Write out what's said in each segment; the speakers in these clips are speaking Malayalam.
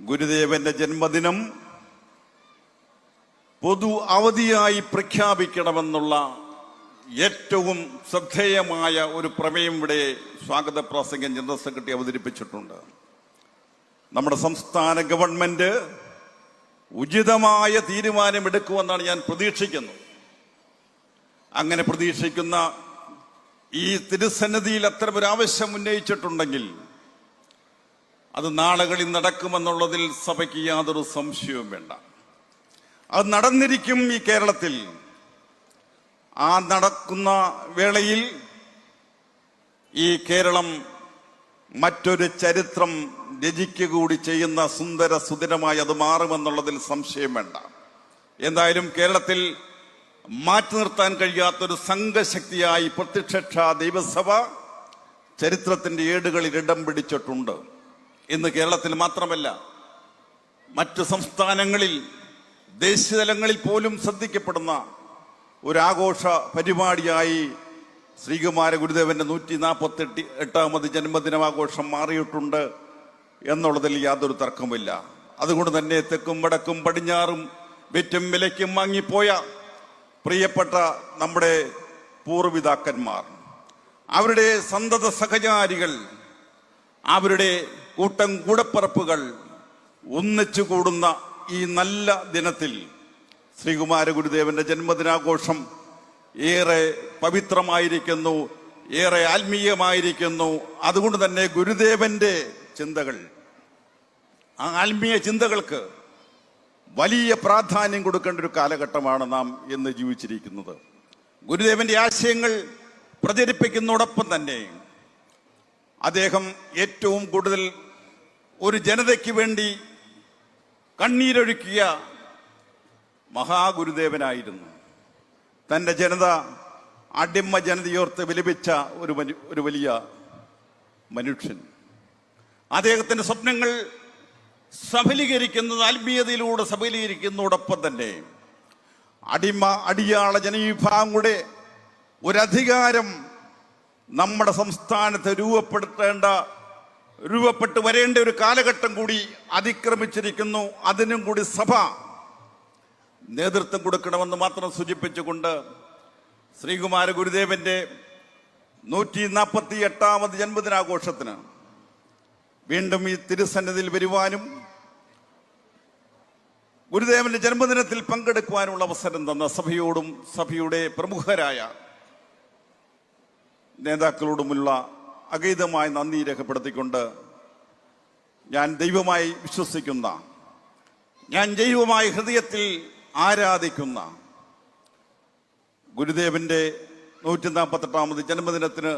ഗുരുദേവന്റെ ജന്മദിനം പൊതു അവധിയായി പ്രഖ്യാപിക്കണമെന്നുള്ള ഏറ്റവും ശ്രദ്ധേയമായ ഒരു പ്രമേയം ഇവിടെ സ്വാഗത പ്രസംഗം ജനറൽ സെക്രട്ടറി അവതരിപ്പിച്ചിട്ടുണ്ട്. നമ്മുടെ സംസ്ഥാന ഗവൺമെന്റ് ഉചിതമായ തീരുമാനമെടുക്കുമെന്നാണ് ഞാൻ പ്രതീക്ഷിക്കുന്നത്. അങ്ങനെ പ്രതീക്ഷിക്കുന്ന ഈ തിരുസന്നിധിയിൽ അത്തരമൊരു ആവശ്യം ഉന്നയിച്ചിട്ടുണ്ടെങ്കിൽ അത് നാളുകളിൽ നടക്കുമെന്നുള്ളതിൽ സഭയ്ക്ക് യാതൊരു സംശയവും വേണ്ട. അത് നടന്നിരിക്കും ഈ കേരളത്തിൽ. ആ നടക്കുന്ന വേളയിൽ ഈ കേരളം മറ്റൊരു ചരിത്രം രചിക്കുക കൂടി ചെയ്യുന്ന സുന്ദര സുദിനമായി അത് മാറുമെന്നുള്ളതിൽ സംശയം വേണ്ട. എന്തായാലും കേരളത്തിൽ മാറ്റി നിർത്താൻ കഴിയാത്തൊരു സംഘശക്തിയായി പ്രത്യക്ഷ ദൈവസഭ ചരിത്രത്തിന്റെ ഏടുകളിൽ ഇടം പിടിച്ചിട്ടുണ്ട്. ഇന്ന് കേരളത്തിൽ മാത്രമല്ല, മറ്റു സംസ്ഥാനങ്ങളിൽ ദേശീയതലങ്ങളിൽ പോലും ശ്രദ്ധിക്കപ്പെടുന്ന ഒരാഘോഷ പരിപാടിയായി ശ്രീകുമാര ഗുരുദേവന്റെ 148ാമത് ജന്മദിനാഘോഷം മാറിയിട്ടുണ്ട് എന്നുള്ളതിൽ യാതൊരു തർക്കമില്ല. അതുകൊണ്ട് തന്നെ തെക്കും വടക്കും പടിഞ്ഞാറും വെറ്റും വിലയ്ക്കും വാങ്ങിപ്പോയ പ്രിയപ്പെട്ട നമ്മുടെ പൂർവ്വപിതാക്കന്മാർ, അവരുടെ സന്തത സഹചാരികൾ, അവരുടെ കൂട്ടം കൂടപ്പറപ്പുകൾ ഒന്നിച്ചു കൂടുന്ന ഈ നല്ല ദിനത്തിൽ ശ്രീകുമാര ഗുരുദേവന്റെ ജന്മദിനാഘോഷം ഏറെ പവിത്രമായിരിക്കുന്നു, ഏറെ ആത്മീയമായിരിക്കുന്നു. അതുകൊണ്ട് തന്നെ ഗുരുദേവന്റെ ചിന്തകൾ, ആ ആത്മീയ ചിന്തകൾക്ക് വലിയ പ്രാധാന്യം കൊടുക്കേണ്ട ഒരു കാലഘട്ടമാണ് നാം ഇന്ന് ജീവിച്ചിരിക്കുന്നത്. ഗുരുദേവന്റെ ആശയങ്ങൾ പ്രചരിപ്പിക്കുന്നതോടൊപ്പം തന്നെ അദ്ദേഹം ഏറ്റവും കൂടുതൽ ഒരു ജനതയ്ക്ക് വേണ്ടി കണ്ണീരൊഴുക്കിയ മഹാഗുരുദേവനായിരുന്നു. തൻ്റെ ജനത അടിമ ജനതയോർത്ത് വിലപിച്ച ഒരു വലിയ മനുഷ്യൻ. അദ്ദേഹത്തിൻ്റെ സ്വപ്നങ്ങൾ സഫലീകരിക്കുന്നത് ആത്മീയതയിലൂടെ സഫലീകരിക്കുന്നതോടൊപ്പം തന്നെ അടിയാള ജനവിഭാഗങ്ങളുടെ ഒരധികാരം നമ്മുടെ സംസ്ഥാനത്ത് രൂപപ്പെട്ടു വരേണ്ട ഒരു കാലഘട്ടം കൂടി അതിക്രമിച്ചിരിക്കുന്നു. അതിനും കൂടി സഭ നേതൃത്വം കൊടുക്കണമെന്ന് മാത്രം സൂചിപ്പിച്ചുകൊണ്ട് ശ്രീകുമാര ഗുരുദേവന്റെ 148ാമത് ജന്മദിനാഘോഷത്തിന് വീണ്ടും ഈ തിരുസന്നിധിയിൽ വരുവാനും ഗുരുദേവന്റെ ജന്മദിനത്തിൽ പങ്കെടുക്കുവാനുള്ള അവസരം തന്ന സഭയോടും സഭയുടെ പ്രമുഖരായ നേതാക്കളോടുമുള്ള അഗൈതമായ നന്ദി രേഖപ്പെടുത്തിക്കൊണ്ട് ഞാൻ ദൈവമായി വിശ്വസിക്കുന്ന, ഞാൻ ദൈവമായി ഹൃദയത്തിൽ ആരാധിക്കുന്ന ഗുരുദേവന്റെ 148ാമത് ജന്മദിനത്തിന്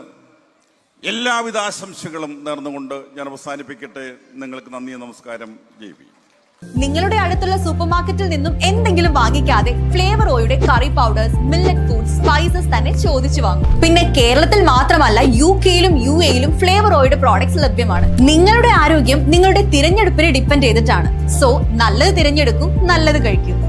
എല്ലാവിധ ആശംസകളും നേർന്നുകൊണ്ട് ഞാൻ അവസാനിപ്പിക്കട്ടെ. നിങ്ങൾക്ക് നന്ദി, നമസ്കാരം, ജയ്. നിങ്ങളുടെ അടുത്തുള്ള സൂപ്പർ മാർക്കറ്റിൽ നിന്നും എന്തെങ്കിലും വാങ്ങിക്കാതെ ഫ്ലേവർ ഓയുടെ കറി പൗഡേഴ്സ്, മില്ലറ്റ് ഫുഡ്സ്, സ്പൈസസ് തന്നെ ചോദിച്ചു വാങ്ങും. പിന്നെ കേരളത്തിൽ മാത്രമല്ല, UK-യിലും UAE-യിലും ഫ്ലേവർ ഓയുടെ പ്രോഡക്ട്സ് ലഭ്യമാണ്. നിങ്ങളുടെ ആരോഗ്യം നിങ്ങളുടെ തിരഞ്ഞെടുപ്പിനെ ഡിപ്പെൻഡ് ചെയ്തിട്ടാണ്. സോ നല്ലത് തിരഞ്ഞെടുക്കും, നല്ലത് കഴിക്കും.